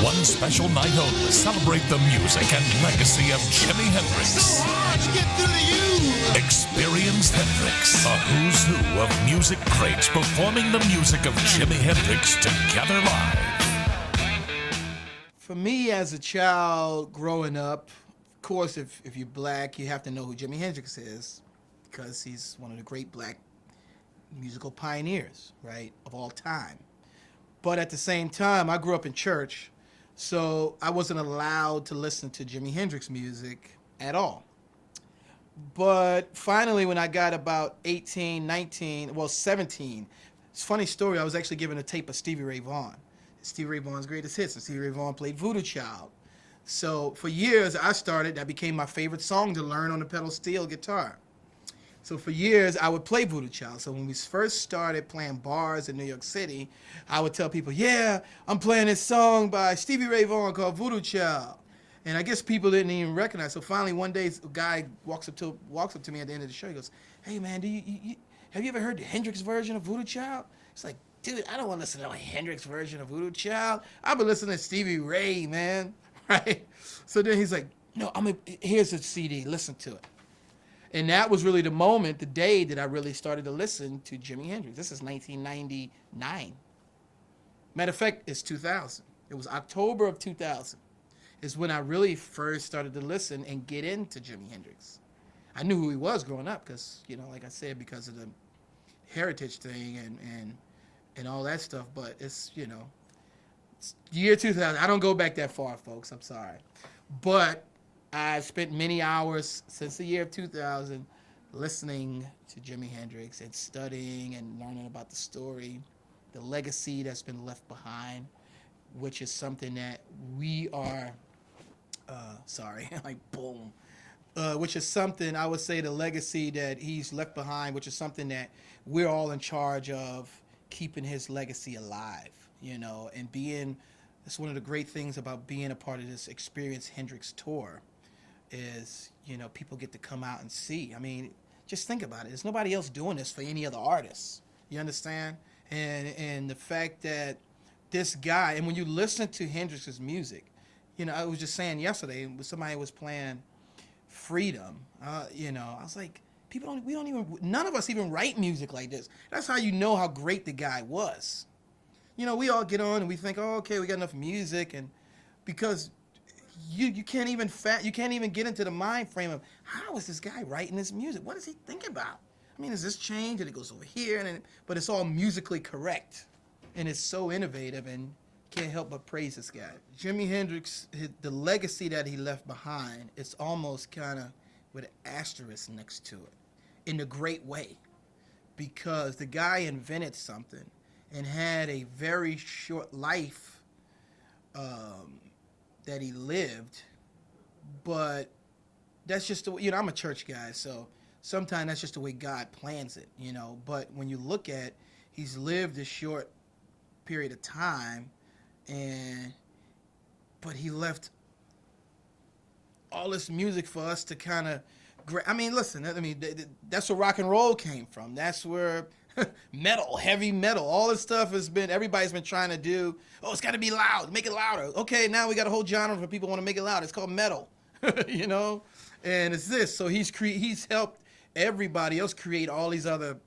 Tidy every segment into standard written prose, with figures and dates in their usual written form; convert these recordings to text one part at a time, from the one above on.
One special night only, celebrate the music and legacy of Jimi Hendrix. So hard to get through to you. Experience Hendrix, a who's who of music greats performing the music of Jimi Hendrix together live. For me, as a child growing up, of course, if you're black, you have to know who Jimi Hendrix is, because he's one of the great black musical pioneers, right, of all time. But at the same time, I grew up in church, so I wasn't allowed to listen to Jimi Hendrix music at all. But finally, when I got about 18, 19, well, 17, it's a funny story. I was actually given a tape of Stevie Ray Vaughan. Stevie Ray Vaughan's greatest hits, and Stevie Ray Vaughan played Voodoo Child. So for years, that became my favorite song to learn on the pedal steel guitar. So for years, I would play Voodoo Child. So when we first started playing bars in New York City, I would tell people, yeah, I'm playing this song by Stevie Ray Vaughan called Voodoo Child. And I guess people didn't even recognize. So finally, one day, a guy walks up to me at the end of the show. He goes, hey, man, have you ever heard the Hendrix version of Voodoo Child? It's like, dude, I don't want to listen to a Hendrix version of Voodoo Child. I've been listening to Stevie Ray, man, right? So then he's like, no, here's a CD, listen to it. And that was really the moment, the day that I really started to listen to Jimi Hendrix. This is 1999. Matter of fact, it's 2000. It was October of 2000 is when I really first started to listen and get into Jimi Hendrix. I knew who he was growing up because, like I said, because of the heritage thing and all that stuff. But it's year 2000. I don't go back that far, folks. I'm sorry. But I've spent many hours since the year of 2000 listening to Jimi Hendrix and studying and learning about the story, the legacy that's been left behind, which is something that we are, boom. Which is something, I would say, the legacy that he's left behind, which is something that we're all in charge of keeping his legacy alive, and that's one of the great things about being a part of this Experience Hendrix tour is, people get to come out and see. I mean, just think about it. There's nobody else doing this for any other artists. You understand? And the fact that this guy, and when you listen to Hendrix's music, I was just saying yesterday, somebody was playing Freedom, I was like, none of us even write music like this. That's how you know how great the guy was. We all get on and we think, oh, okay, we got enough music, and because you can't even get into the mind frame of how is this guy writing this music? What does he think about? I mean, is this change and it goes over here, but it's all musically correct, and it's so innovative, and can't help but praise this guy. Jimi Hendrix, the legacy that he left behind, it's almost kind of with an asterisk next to it, in a great way, because the guy invented something and had a very short life that he lived, but that's just I'm a church guy, so sometimes that's just the way God plans it, but when you look at, he's lived a short period of time, but he left all this music for us to kind of, that's where rock and roll came from. That's where metal, heavy metal, all this stuff everybody's been trying to do. Oh, it's got to be loud, make it louder. Okay, now we got a whole genre for people want to make it loud. It's called metal, and it's this. So he's helped everybody else create all these other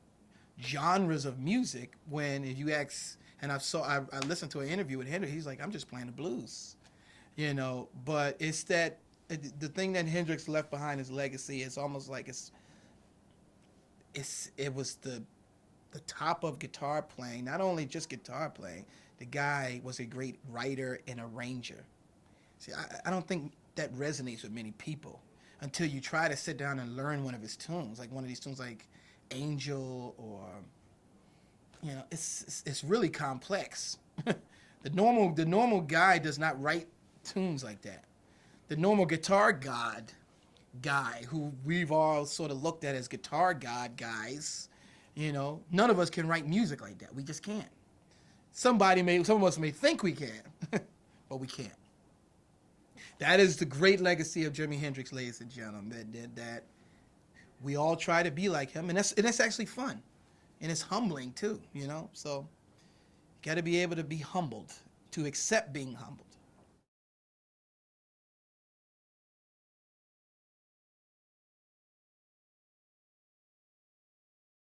genres of music. When if you ask, and I listened to an interview with Hendrix, he's like, I'm just playing the blues, but it's that the thing that Hendrix left behind, his legacy, is almost like it was the top of guitar playing. Not only just guitar playing, the guy was a great writer and arranger. See, I don't think that resonates with many people until you try to sit down and learn one of his tunes, like one of these tunes like Angel, or it's really complex. The normal guy does not write tunes like that. The normal guitar guy who we've all sort of looked at as guitar god guys, none of us can write music like that. We just can't. Some of us may think we can, but we can't. That is the great legacy of Jimi Hendrix, ladies and gentlemen, that we all try to be like him, and that's actually fun, and it's humbling too, So you got to be able to be humbled, to accept being humbled.